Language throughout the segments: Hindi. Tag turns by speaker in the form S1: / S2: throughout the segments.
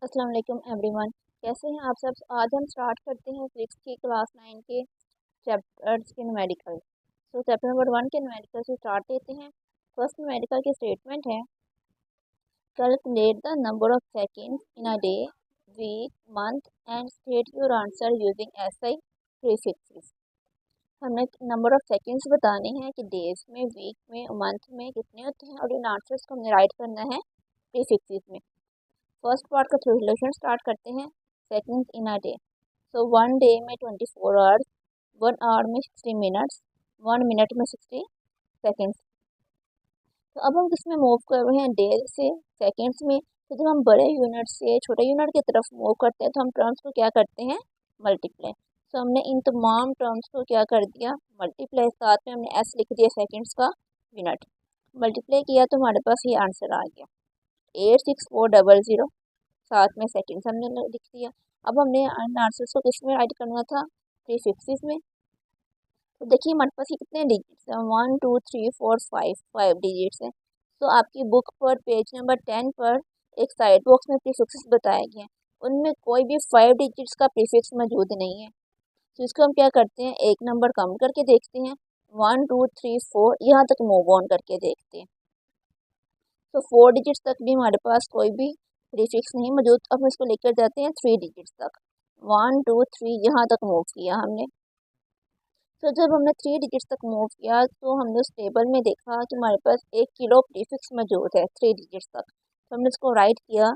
S1: अस्सलाम वालेकुम एवरीवन। कैसे हैं आप सब। आज हम स्टार्ट करते हैं फिजिक्स की क्लास 9 के चैप्टर्स के न्यूमेरिकल। चैप्टर नंबर 1 के न्यूमेरिकल से स्टार्ट लेते हैं। फर्स्ट न्यूमेरिकल की स्टेटमेंट है, calculate the number of seconds in a day, week, month and state your answer using SI prefixes. हमें नंबर ऑफ सेकेंड्स बताने हैं कि डेज में, वीक में, मंथ में कितने होते हैं और इन आंसर्स को हमें राइट करना है प्रीफिक्सेस में। फर्स्ट पार्ट का सोल्यूशन स्टार्ट करते हैं। Seconds in a day, so 1 day में 24 आवर्स, 1 आवर में 60 मिनट्स, 1 मिनट में 60 सेकंड्स। तो अब हम किस में मूव कर रहे हैं, डे से सेकंड्स में। तो जब हम बड़े यूनिट से छोटे यूनिट की तरफ मूव करते हैं तो हम टर्म्स को क्या करते हैं, मल्टीप्लाई। तो हमने इन तमाम टर्म्स को क्या कर दिया, मल्टीप्लाई। साथ में हमने एस लिख दिया सेकेंड्स का यूनिट, मल्टीप्लाई किया तो हमारे पास ये आंसर आ गया 86400। साथ में सेकंड्स हमने लिख दिया। अब हमने आंसर्स को किस में राइट करना था, प्रीफिक्सेस में। तो देखिए हमारे पास ये कितने डिजिट्स हैं, 1 2 3 4 5, 5 डिजिट्स हैं। तो आपकी बुक पर पेज नंबर 10 पर एक साइड बॉक्स में प्रीफिक्सेस बताए गए हैं, उनमें कोई भी 5 डिजिट्स का प्रीफिक्स मौजूद नहीं है। तो इसको हम क्या करते हैं, एक नंबर कम करके देखते हैं, 1 2 3 4 यहाँ तक मूव ऑन करके देखते हैं। तो 4 डिजिट्स तक भी हमारे पास कोई भी प्रीफिक्स नहीं मौजूद। अब हम इसको लेकर जाते हैं 3 डिजिट्स तक, 1 2 3 यहाँ तक मूव किया हमने। तो जब हमने 3 डिजिट्स तक मूव किया तो हमने उस टेबल में देखा कि हमारे पास 1 किलो प्रीफिक्स मौजूद है 3 डिजिट्स तक। तो हमने इसको राइट किया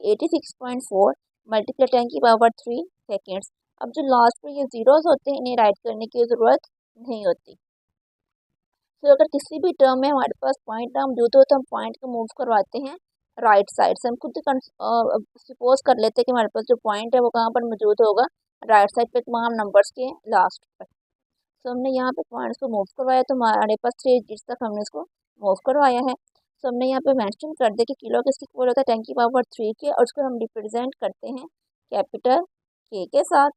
S1: 86.4 मल्टीप्लाई 10 की पावर 3 सेकेंड्स। अब जो लास्ट में ये जीरोस होते हैं इन्हें राइट करने की ज़रूरत नहीं होती। तो अगर किसी भी टर्म में हमारे पास पॉइंट ना मौजूद हो तो हम पॉइंट को मूव करवाते हैं राइट साइड से। हम खुद सपोज कर लेते हैं कि हमारे पास जो पॉइंट है वो कहाँ पर मौजूद होगा, राइट साइड पे तमाम नंबर्स के लास्ट पर। तो हमने यहाँ पे पॉइंट्स को मूव करवाया तो हमारे पास 3 डिजिट्स तक हमने इसको मूव करवाया है। तो हमने यहाँ पे मेंशन कर दिया कि किलो किसकी इक्वल होता है 10 की पावर 3 के, और उसको हम रिप्रेजेंट करते हैं कैपिटल के साथ।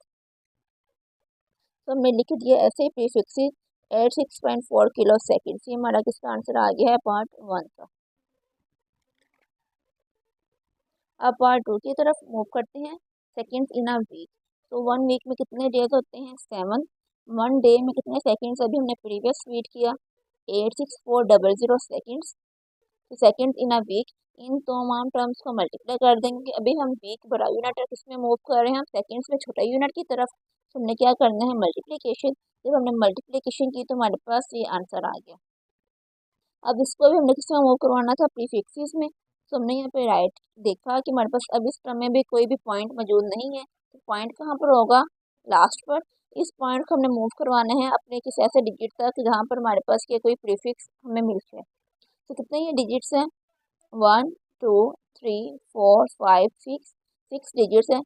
S1: तो हमने लिख दिया ऐसे ही प्रीफिक्सेस 86.4 किलो सेकेंड्स। ये हमारा किसका आंसर आ गया है, पार्ट 1 का। अब पार्ट 2 की तरफ मूव करते हैं, सेकेंड्स इन अ वीक। तो 1 वीक में कितने डेज होते हैं, 7। 1 डे में कितने सेकेंड्स, अभी हमने प्रीवियस रीड किया 86400 सेकेंड्स। तो सेकेंड्स इन अ वीक, इन तमाम टर्म्स को मल्टीप्लाई कर देंगे। अभी हम वीक बड़ा यूनिट किस में मूव कर रहे हैं, हम सेकेंड्स में छोटा यूनिट की तरफ। तो हमने क्या करना है, मल्टीप्लीकेशन। जब हमने मल्टीप्लीकेशन की तो हमारे पास ये आंसर आ गया। अब इसको भी हमने किस में मूव करवाना था, प्रीफिक्सेस में। तो हमने यहाँ पे राइट देखा कि हमारे पास अब इस टर्म में भी कोई भी पॉइंट मौजूद नहीं है, तो पॉइंट कहाँ पर होगा, लास्ट पर। इस पॉइंट को हमने मूव करवाना है अपने किसी ऐसे डिजिट तक जहाँ पर हमारे पास के कोई प्रीफिक्स हमें मिल जाए। तो कितने ये डिजिट्स हैं, 1 2 3 4 5 6, 6 डिजिट्स हैं।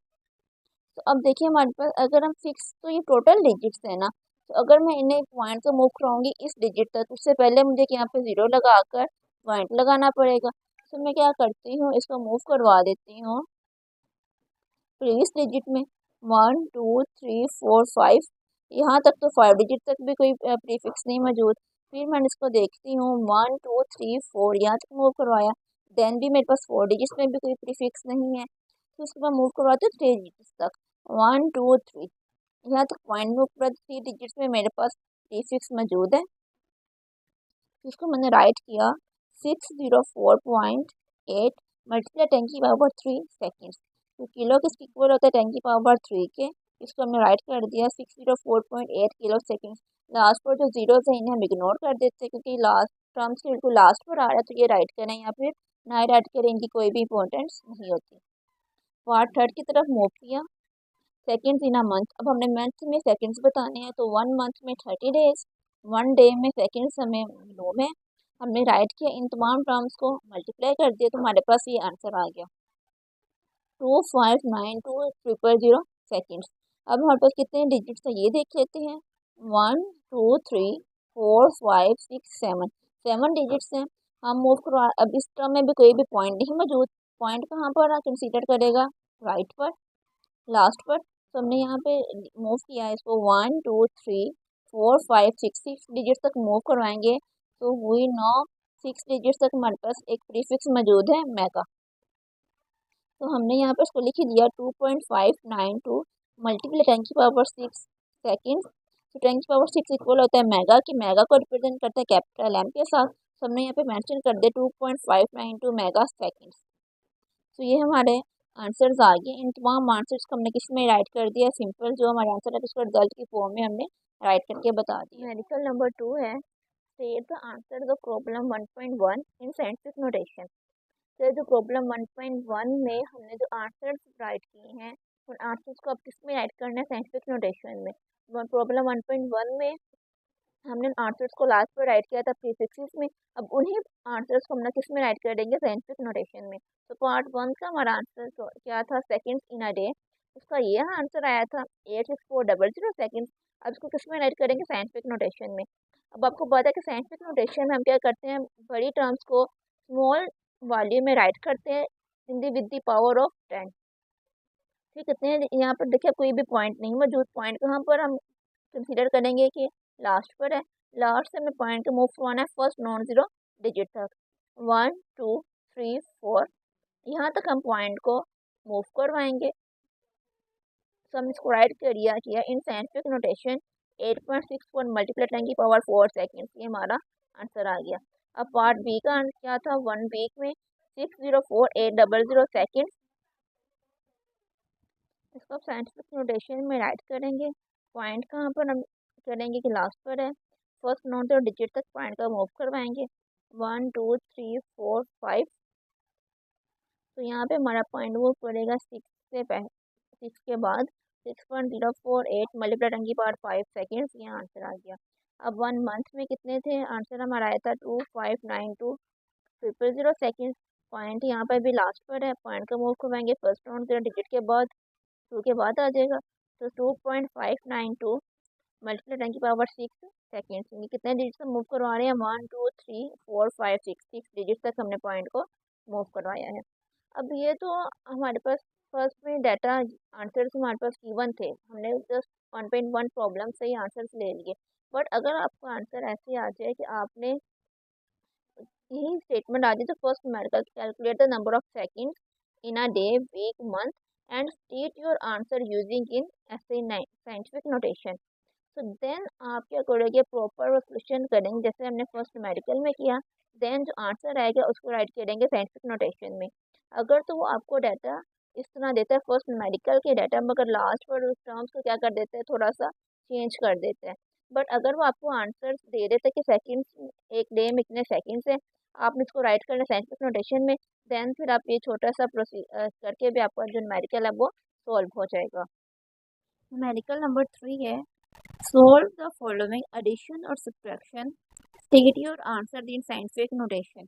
S1: तो अब देखिए हमारे पास अगर हम सिक्स, तो ये टोटल डिजिट्स है ना। तो अगर मैं इन्हें पॉइंट को मूव कराऊंगी इस डिजिट तक, उससे पहले मुझे यहाँ पे 0 लगाकर पॉइंट लगाना पड़ेगा। तो मैं क्या करती हूँ, इसको मूव करवा देती हूँ प्रीवियस डिजिट में, 1 2 3 4 5। यहाँ तक तो 5 डिजिट तक भी कोई प्रीफिक्स नहीं मौजूद। फिर मैं इसको देखती हूँ 1 2 3 4, यहाँ तक मूव करवाया, देन भी मेरे पास 4 डिजिट्स में भी कोई प्रीफिक्स नहीं है। तो इसको मैं मूव करवाती हूँ 3 डिजिट्स तक, 1 2 3। यहाँ तक पॉइंट में ऊपर 3 डिजिट्स में मेरे पास प्रीफिक्स मौजूद है। इसको मैंने राइट किया 604.8 मल्टीप्लाई 10 की पावर 3 सेकेंड्स। तो किलो किसकी इक्वल होता है 10 की पावर 3 के। इसको हमने राइट कर दिया 604.8 किलो सेकेंड्स। लास्ट पर जो जीरोस है इन्हें हम इग्नोर कर देते हैं क्योंकि लास्ट टर्म्स के बिल्कुल लास्ट पर आ रहा है, तो ये राइट करें या फिर ना ही राइट करें, इनकी कोई भी इंपॉर्टेंस नहीं होती। पार्ट 3 की तरफ मूव किया, सेकेंड्स इन अ मंथ। अब हमने मंथ में सेकेंड्स बताने हैं, तो 1 मंथ में 30 डेज, 1 डे में सेकेंड्स हमें मालूम है। हमने राइट किया, इन तमाम टर्म्स को मल्टीप्लाई कर दिया तो हमारे पास ये आंसर आ गया 2592 सेकेंड्स। अब हमारे पास कितने डिजिट्स हैं ये देख लेते हैं, 1 2 3 4 5 6 7, 7 डिजिट्स हैं। हम मूव करवा, अब इस टर्म में भी कोई भी पॉइंट नहीं मौजूद। पॉइंट कहाँ पर कंसीडर करेगा, राइट पर, लास्ट पर। तो हमने यहाँ पे मूव किया है इसको 1 2 3 4 5 6, 6 डिजिट तक मूव करवाएंगे। तो हुई 9, 6 डिजिट तक हमारे पास एक प्रीफिक्स मौजूद है मेगा। तो हमने यहाँ पर इसको लिख दिया 2.592 मल्टीप्लाई 10 की पावर 6 सेकेंड्स। तो 10 की पावर 6 इक्वल होता है मेगा, कि मेगा को रिप्रेजेंट करता है कैपिटल एम के साथ। तो हमने यहाँ पे मेंशन कर दिया 2.592 मेगा सेकेंड्स। तो ये हमारे आंसर्स आ गए। इन तमाम आंसर्स को हमने किस में राइट कर दिया, सिंपल जो हमारे आंसर है उसको रिजल्ट की फॉर्म में हमने राइट करके बता दिया। न्यूमेरिकल नंबर 2 है, state the answer the problem 1.1 in scientific notation. तो जो प्रॉब्लम 1.1 में हमने जो आंसर्स राइट किए हैं, उन आंसर्स को अब किस में राइट करना है, साइंटिफिक नोटेशन में। प्रॉब्लम 1.1 में हमने आंसर्स को लास्ट पर राइट किया था प्रीफिक्सेस में, अब उन्हीं आंसर्स को हम किस में राइट करेंगे, साइंटिफिक नोटेशन में। तो पार्ट 1 का हमारा आंसर क्या था, सेकेंड्स इन अ डे, उसका ये आंसर आया था 86400 सेकेंड्स। अब इसको किस में राइट करेंगे, साइंटिफिक नोटेशन में। अब आपको पता है कि साइंटिफिक नोटेशन में हम क्या करते हैं, बड़ी टर्म्स को स्मॉल वॉल्यूम में राइट करते हैं विद द पावर ऑफ 10। ठीक कितने यहाँ पर देखिए कोई भी पॉइंट नहीं मौजूद, पॉइंट कहाँ पर हम कंसीडर करेंगे कि लास्ट पर है। लास्ट से हमें पॉइंट को मूव करवाना है फर्स्ट नॉन जीरो डिजिट तक, 1 2 3 4, यहाँ तक हम पॉइंट को मूव करवाएंगे। तो हम इसको राइट किया इन साइंटिफिक नोटेशन 8.64 मल्टीप्लाई 10 की पावर 4 सेकेंड्स, ये हमारा आंसर आ गया। अब पार्ट बी का आंसर क्या था, 1 वीक में 604800 सेकेंड्स। इसको आप साइंटिफिक नोटेशन में राइट करेंगे, पॉइंट कहाँ पर हम करेंगे कि लास्ट पर है, फर्स्ट नॉन जीरो डिजिट तक पॉइंट का मूव करवाएंगे, 1 2 3 4 5। तो यहाँ पे हमारा पॉइंट मूव करेगा 6 के बाद 6.048 मल्टीप्लाई 10 की पावर 5 सेकेंड्स, ये आंसर आ गया। अब 1 मंथ में कितने थे, आंसर हमारा आया था 2592000 सेकेंड्स। पॉइंट यहाँ पर भी लास्ट पर है, पॉइंट का मूव करवाएंगे फर्स्ट नॉन जीरो डिजिट के बाद, 2 के बाद आ जाएगा। तो 2.592 मल्टीप्लाई 10 की पावर 6 सेकेंड्स, ये कितने डिजिट से मूव करवा रहे हैं, 1 2 3 4 5 6 डिजिट तक हमने पॉइंट को मूव करवाया है। अब ये तो हमारे पास फर्स्ट में डाटा आंसर्स हमारे पास गिवन थे, हमने जस्ट 1.1 प्रॉब्लम से ही आंसर्स ले लिए। बट अगर आपको आंसर ऐसे आ जाए कि आपने यही स्टेटमेंट आ जाए, तो first numerical calculate the number of seconds in a day week month and state your answer using in ऐसे साइंटिफिक नोटेशन। तो देन आप क्या करोगे, प्रॉपर क्वेश्चन करेंगे जैसे हमने फर्स्ट न्यूमेरिकल में किया, देन जो आंसर आएगा उसको राइट करेंगे साइंटिफिक नोटेशन में। अगर तो वो आपको डाटा इस तरह देता है फर्स्ट न्यूमेरिकल के डाटा, मगर लास्ट पर उस टर्म्स को क्या कर देते हैं, थोड़ा सा चेंज कर देते हैं। बट अगर वो आपको आंसर दे देते कि सेकेंड्स एक डे में इतने सेकेंड्स है, आपने इसको राइट करना साइंटिफिक नोटेशन में, देन फिर आप ये छोटा सा प्रोसीजर करके भी आपका जो न्यूमेरिकल है वो सॉल्व हो जाएगा। न्यूमेरिकल नंबर 3 है, solve the following addition or subtraction, state your answer in scientific notation।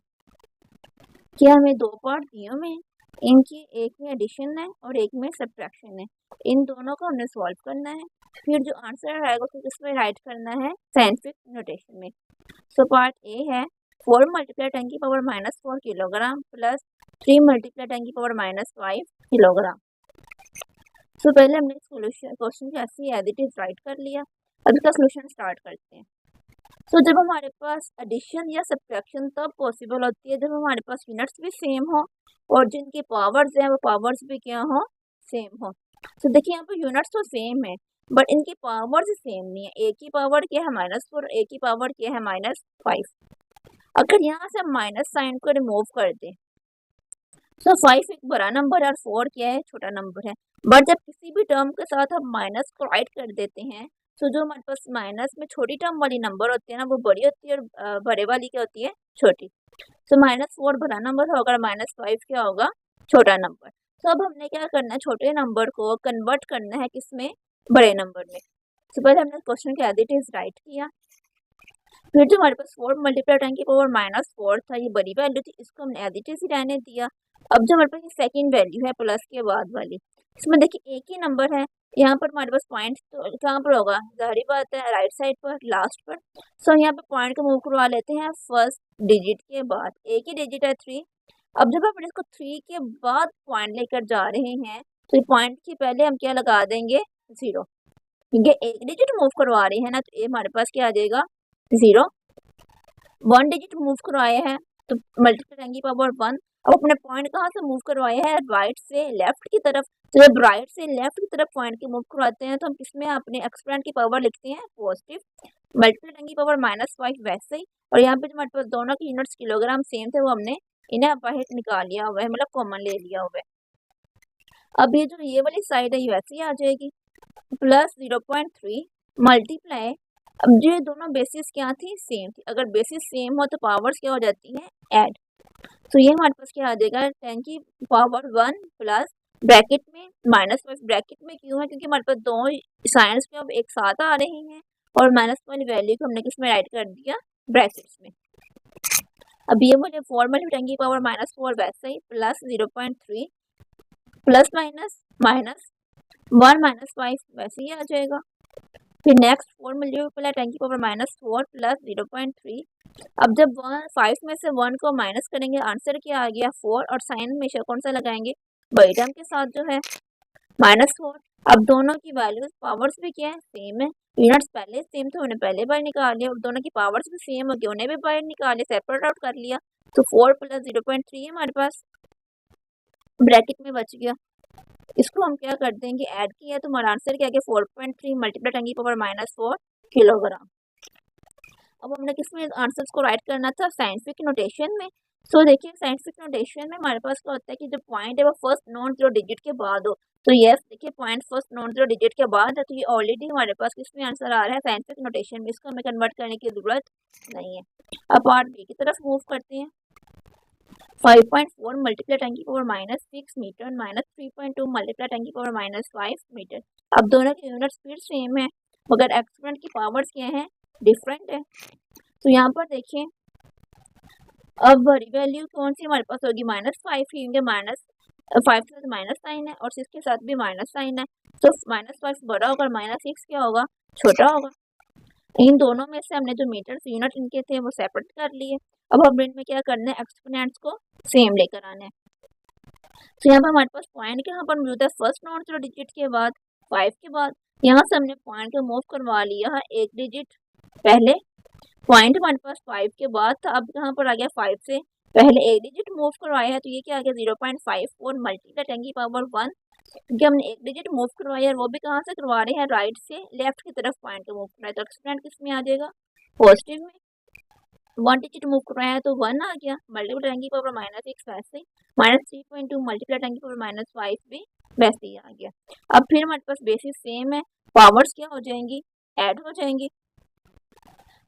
S1: क्या हमें दो पार्ट दिए हुए हैं, इनकी एक में एडिशन है और एक में सब्ट्रैक्शन है, इन दोनों को हमने सॉल्व करना है, फिर जो आंसर आएगा उसको किसमें राइट करना है, साइंटिफिक नोटेशन में। सो पार्ट ए है 4 मल्टीप्लाई 10 की पावर -4 किलोग्राम प्लस 3 मल्टीप्लाई 10 की पावर -5 किलोग्राम। सो पहले हमने सोल्यूशन क्वेश्चन को ऐसे ही एज इट इज राइट कर लिया। अब इसका सोल्यूशन स्टार्ट करते हैं। सो जब हमारे पास एडिशन या सब्ट्रैक्शन तब पॉसिबल होती है जब हमारे पास यूनिट्स भी सेम हो और जिनकी पावर्स हैं वो पावर्स भी क्या हो, सेम हो। तो देखिए यहाँ पर यूनिट्स तो सेम है बट इनकी पावर्स सेम नहीं है, एक की पावर क्या है -4, एक की पावर क्या है -5। अगर यहाँ से हम माइनस साइन को रिमूव कर दें तो 5 एक बड़ा नंबर है और 4 क्या है, छोटा नंबर है। बट जब किसी भी टर्म के साथ हम माइनस को राइट कर देते हैं तो जो हमारे पास माइनस में छोटी टर्म वाली नंबर होती है ना वो बड़ी होती है और बड़े वाली क्या होती है, छोटी। तो -4 बड़ा नंबर होगा, -5 क्या होगा, छोटा नंबर। तो अब हमने क्या करना है, छोटे नंबर को कन्वर्ट करना है किसमें, बड़े नंबर में। तो पहले हमने क्वेश्चन के एज इट इज राइट किया, फिर जो हमारे पास 4 मल्टीप्लाई 10 की पावर -4 था, ये बड़ी वैल्यू थी, इसको हमने एज इट इज ही रहने दिया। अब जो हमारे पास सेकंड वैल्यू है प्लस के बाद वाली, इसमें देखिए एक ही नंबर है, यहाँ पर हमारे पास पॉइंट तो कहाँ पर होगा, जाहिर बात है राइट साइड पर, लास्ट पर। सो यहाँ पे पॉइंट को मूव करवा लेते हैं फर्स्ट डिजिट के बाद, एक ही डिजिट है 3। अब जब हम इसको 3 के बाद पॉइंट लेकर जा रहे हैं तो पॉइंट के पहले हम क्या लगा देंगे, 0, क्योंकि एक डिजिट मूव करवा रहे हैं ना, तो ये हमारे पास क्या आ जाएगा, 0। 1 डिजिट मूव करवाया है तो मल्टीप्लाई की पावर 1, अब अपने पॉइंट कहाँ से मूव करवाया है, राइट से लेफ्ट की तरफ। तो जब राइट से लेफ्ट की तरफ पॉइंट की मूव करवाते हैं तो हम किसमें अपने एक्सपोनेंट की पावर लिखते हैं पॉजिटिव, मल्टीप्लाई की पावर -5 वैसे ही। और यहाँ पे जो हमारे पास दोनों की यूनिट्स किलोग्राम सेम थे वो हमने इन्हें बाहर निकाल लिया हुआ है, मतलब कॉमन ले लिया हुआ है। अब ये जो ये वाली साइड है ये वैसे ही आ जाएगी, प्लस 0.3 मल्टीप्लाई। अब जो ये दोनों बेसिस क्या थी, सेम थी। अगर बेसिस सेम हो तो पावर्स क्या हो जाती हैं, ऐड। तो ये हमारे पास क्या आ जाएगा, 10 की पावर 1 प्लस ब्रैकेट में -5। ब्रैकेट में क्यों है, क्योंकि हमारे पास दो साइंस में अब एक साथ आ रहे हैं और माइनस वाली वैल्यू को हमने किस में राइट कर दिया, ब्रैकेट्स में। अब ये मुझे फॉर्मल 10 की पावर -4 वैसे ही प्लस 0.3 प्लस माइनस माइनस 1 -5 वैसे ही आ जाएगा। फिर नेक्स्ट 4 मल्टीप्लाई 10 की पावर -4 प्लस 0.3। अब जब 5 में से 1 को माइनस करेंगे आंसर क्या आ गया, 4। और साइन हमेशा कौन सा लगाएंगे, बड़ी टर्म के साथ जो है -4। अब दोनों की वैल्यूज पावर्स भी क्या है, सेम है। यूनिट्स पहले सेम थे, उन्हें पहले बाहर निकाल लिया। और दोनों की पावर्स भी सेम हो गई, उन्हें भी बाहर निकाल लिया, सेपरेट आउट कर लिया। तो 4 प्लस 0.3 हमारे पास ब्रैकेट में बच गया। इसको हम क्या कर देंगे, ऐड किया तो हमारा आंसर क्या गया, 4.3 मल्टीप्लाई 10 की पावर -4 किलोग्राम। अब हमने किसमें आंसर्स को राइट करना था, साइंटिफिक नोटेशन में। सो देखिए साइंटिफिक नोटेशन में हमारे पास क्या होता है कि जो पॉइंट है वो फर्स्ट नॉन जीरो डिजिट के बाद हो। तो यस देखिए point first non zero digit के बाद है, तो ये ऑलरेडी हमारे पास किसमें आंसर आ रहा है, साइंटिफिक नोटेशन में। इसको हमें कन्वर्ट करने की जरूरत नहीं है। अब पार्ट बी की तरफ मूव करते हैं। 5.4 मल्टीप्लाई 10 की पावर -6 मीटर -3.2 मल्टीप्लाई 10 की पावर -5 मीटर। अब दोनों की यूनिट स्पीड सेम है मगर एक्सपोनेंट की पावर्स क्या है, डिफरेंट है। तो यहाँ पर देखिए अब बड़ी वैल्यू कौन सी हमारे पास होगी, -5 ही, -5 के साथ माइनस साइन है और 6 के साथ भी माइनस साइन है। तो -5 बड़ा होगा, -6 क्या होगा, छोटा होगा। इन दोनों में से हमने जो मीटर यूनिट इनके थे वो सेपरेट कर लिए। अब हम इनमें क्या करना है, एक्सपोनेंट्स को सेम लेकर आना है। तो यहाँ पर हमारे पास पॉइंट कहाँ पर मौजूद है, फर्स्ट नॉन जीरो डिजिट के बाद 5 के बाद। यहाँ से हमने पॉइंट को मूव करवा लिया है एक डिजिट पहले। पॉइंट हमारे पास 5 के बाद था, अब यहाँ पर आ गया 5 से पहले एक डिजिट मूव करवाया है। तो ये क्या आ गया, 0.54 मल्टीप्लाई 10 की पावर 1, क्योंकि हमने एक डिजिट मूव करवाया है। वो भी कहाँ से करवा रहे हैं, राइट से लेफ्ट की तरफ पॉइंट को मूव करवाया। तो एक्सपोनेंट किस में आ जाएगा, पॉजिटिव में। 1 डिजिट मूव करवाया तो 1 आ गया, मल्टीप्लाई 10 की पावर -6 वैसे, -3.2 मल्टीप्लाई 10 की पावर -5 भी वैसे ही आ गया। अब फिर हमारे पास बेसिस सेम है, पावर्स क्या हो जाएंगी, ऐड हो जाएंगी।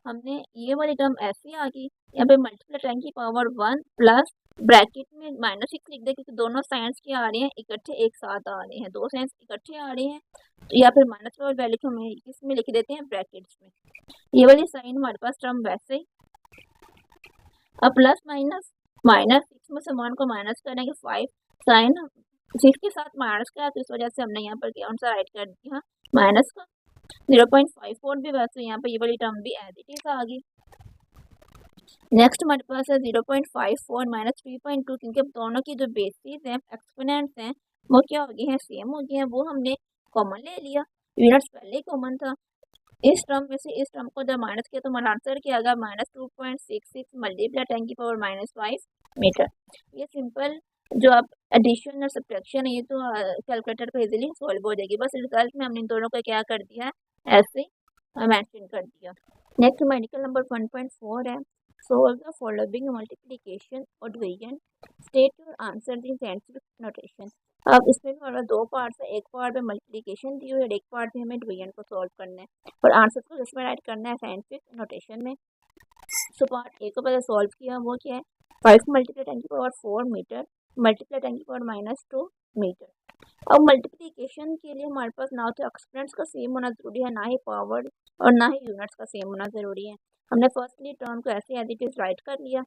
S1: हमने ये वाली टर्म ऐसी आ गई, यहाँ पे मल्टीप्लाई 10 की पावर 1 प्लस ब्रैकेट में -6 लिख दे, क्योंकि दोनों साइंस क्या आ रहे हैं, इकट्ठे एक साथ आ रहे हैं, दो साइंस इकट्ठे आ रहे हैं। तो या फिर माइनस वाली वैल्यू को हम किसमें लिख देते हैं, ब्रैकेट्स में। ये वाली साइन हमारे पास टर्म वैसे ही। अब प्लस माइनस -6 में से 1 को माइनस करेंगे, 5 साइन 6 के साथ माइनस का है, तो इस वजह से हमने यहाँ पर कौन सा राइट कर दिया, माइनस का। 0.54 भी वैसे यहाँ पे ये वाली टर्म भी एज इट इज आ गई। नेक्स्ट हमारे पास है 0.54 -3.2, क्योंकि अब दोनों की जो बेसिस हैं, एक्सपोनेंट्स हैं, वो क्या हो गए हैं, सेम हो गए हैं। वो हमने कॉमन ले लिया, यूनिट्स पहले कॉमन था। इस टर्म में से इस टर्म को जब माइनस किया तो हमारा आंसर क्या आ गया, -2.66 मल्टीप्लाई 10 की पावर -5 मीटर। ये सिंपल जो आप एडिशन और सब्ट्रैक्शन है, ये तो कैलकुलेटर पे इजीली सॉल्व हो जाएगी। बस रिजल्ट में हमने इन दोनों का क्या कर दिया, ऐसे मेंशन कर दिया। नेक्स्ट मेडिकल नंबर 1.4 है, solve the following multiplication और division, state your answer in scientific notation। अब इसमें भी हमारा दो पार्ट्स है, एक पार्ट में मल्टीप्लिकेशन दी हुई है और एक पार्ट में हमें डिवीजन को सॉल्व करना है और आंसर को इसमें राइट करना है साइंटिफिक नोटेशन में। सो पार्ट ए को पहले सॉल्व किया, वो क्या है, 5 मल्टीप्लाई 10 की पावर 4 मीटर मल्टीप्लाई 10 की पावर -2 मीटर। अब मल्टीप्लिकेशन के लिए हमारे पास ना तो एक्सपोनेंट्स का सेम होना जरूरी है, ना ही पावर और ना ही यूनिट्स का सेम होना जरूरी है। हमने फर्स्टली टर्म को ऐसे एज इट इज राइट कर लिया।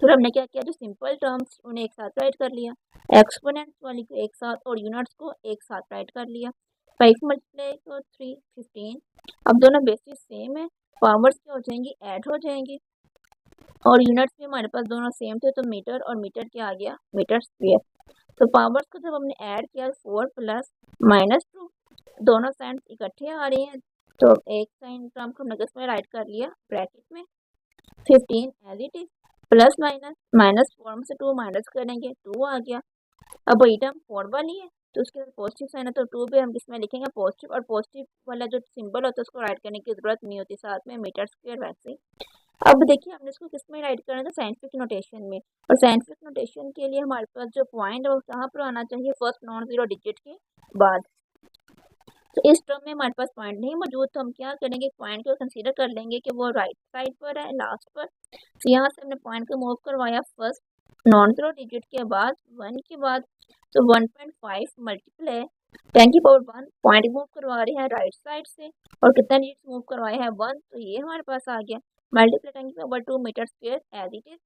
S1: फिर हमने क्या किया, जो सिंपल टर्म्स उन्हें एक साथ राइट कर लिया, एक्सपोनेंट्स वाली को एक साथ और यूनिट्स को एक साथ राइट कर लिया। 5 मल्टीप्लाई 3 15। अब दोनों बेसिस सेम है, पावर्स क्या हो जाएंगी, ऐड हो जाएंगी और यूनिट्स भी हमारे पास दोनों सेम थे, तो मीटर और मीटर क्या आ गया, मीटर स्क्वायर। तो पावर्स को जब हमने ऐड किया 4 प्लस -2, दोनों साइंस इकट्ठे आ रहे हैं, तो एक साइन टर्म को हमने किसमें राइट कर लिया, ब्रैकेट में। 15 as it is. Plus minus, minus 4 में से 2 माइनस करेंगे 2 आ गया। अब वही टर्म 4 वाली है तो उसके साथ पॉजिटिव साइन है तो 2 पे हम किसमें लिखेंगे पॉजिटिव, और पॉजिटिव वाला जो सिंबल होता है उसको राइट करने की जरूरत नहीं होती, साथ में मीटर स्क्वायर वैसे ही। अब देखिए हमने इसको किस में राइट करना था, साइंटिफिक नोटेशन में, और साइंटिफिक नोटेशन के लिए हमारे पास जो पॉइंट है वो कहाँ पर आना चाहिए, फर्स्ट नॉन जीरो डिजिट के बाद। तो इस टर्म में हमारे पास पॉइंट नहीं मौजूद तो हम क्या करेंगे, पॉइंट को कंसीडर कर लेंगे कि वो राइट साइड पर है लास्ट पर। तो यहाँ से हमने पॉइंट को मूव करवाया फर्स्ट नॉन जीरो डिजिट के बाद 1 के बाद, तो 1.5 मल्टीप्लाई 10 की पावर 1, पॉइंट मूव करवा रहे हैं राइट साइड से और कितना डिजिट मूव करवाए हैं 1, तो ये हमारे पास आ गया मल्टीप्लाई 10 की power 2 metre square as it is.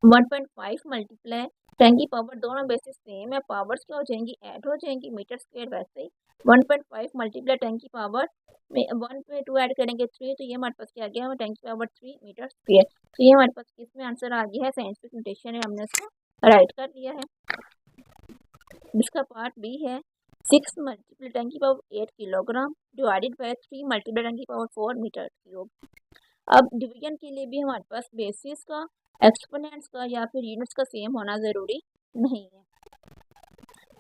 S1: 1.5 multiply 10 की पावर, दोनों बेसिस सेम है, पावर्स क्या हो जाएंगी ऐड हो जाएंगी, मीटर स्क्वायर वैसे ही 1.5 मल्टीप्लाई 10 की पावर में 1 पे 2 ऐड करेंगे 3, तो ये हमारे पास क्या आ गया 10 की पावर 3 मीटर स्क्वायर। तो ये हमारे पास किसमें आंसर आ गया है, साइंटिफिक नोटेशन है, हमने इसको राइट कर लिया है। जिसका पार्ट बी है 6 मल्टीप्लाई 10 की power 8 kilogram divided by 3 multiply 10 की पावर 4 मीटर क्यूब। अब डिवीजन के लिए भी हमारे पास बेसिस का, एक्सपोनेंट्स का या फिर यूनिट्स का सेम होना ज़रूरी नहीं है।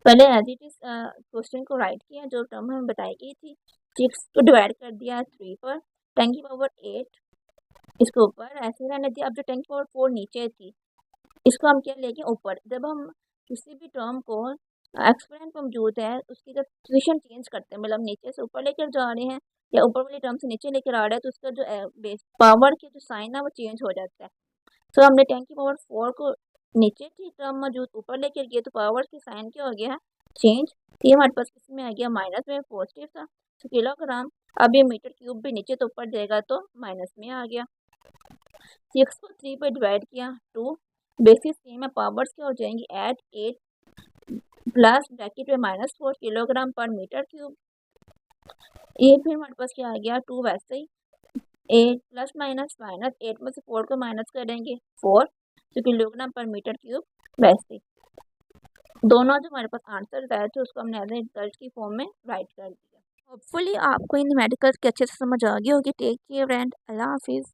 S1: पहले एज इट इज क्वेश्चन को राइट किया, जो टर्म हमें बताई गई थी 6 को डिवाइड कर दिया 3 पर, 10 की पावर 8 इसके ऊपर ऐसे रहने दिया। अब जो 10 की पावर 4 नीचे थी इसको हम क्या लेंगे ऊपर। जब हम किसी भी टर्म को एक्सपोनेंट मौजूद है उसकी जब पोजीशन चेंज करते हैं, मतलब नीचे से ऊपर लेकर जा रहे हैं या ऊपर वाली टर्म से नीचे लेकर आ रहे हैं, तो उसका जो बेस पावर के जो साइन है वो चेंज हो जाता है। तो हमने 10 की पावर 4 को नीचे थी टर्म मौजूद, ऊपर लेकर गए तो पावर की साइन क्या हो गया चेंज। तो ये हमारे पास किसमें आ गया माइनस में, पॉजिटिव था तो किलोग्राम। अब ये मीटर क्यूब भी नीचे तो ऊपर जाएगा तो माइनस में आ गया। 6 को 3 पर डिवाइड किया 2, बेसिस सेम है, पावर्स क्या हो जाएंगी ऐड 8 प्लस ब्रैकेट में -4 किलोग्राम पर मीटर क्यूब। ये फिर हमारे पास क्या आ गया 2 वैसे ही 8 प्लस माइनस माइनस 8 में से 4 को माइनस करेंगे 4, तो किलोग्राम पर मीटर क्यूब वैसे ही। दोनों जो हमारे पास आंसर आए थे उसको हमने एज रिजल्ट की फॉर्म में राइट कर दिया। होपफुली आपको इन मेडिकल के अच्छे से समझ आ गई होगी। टेक केयर एंड अल्लाह हाफिज़।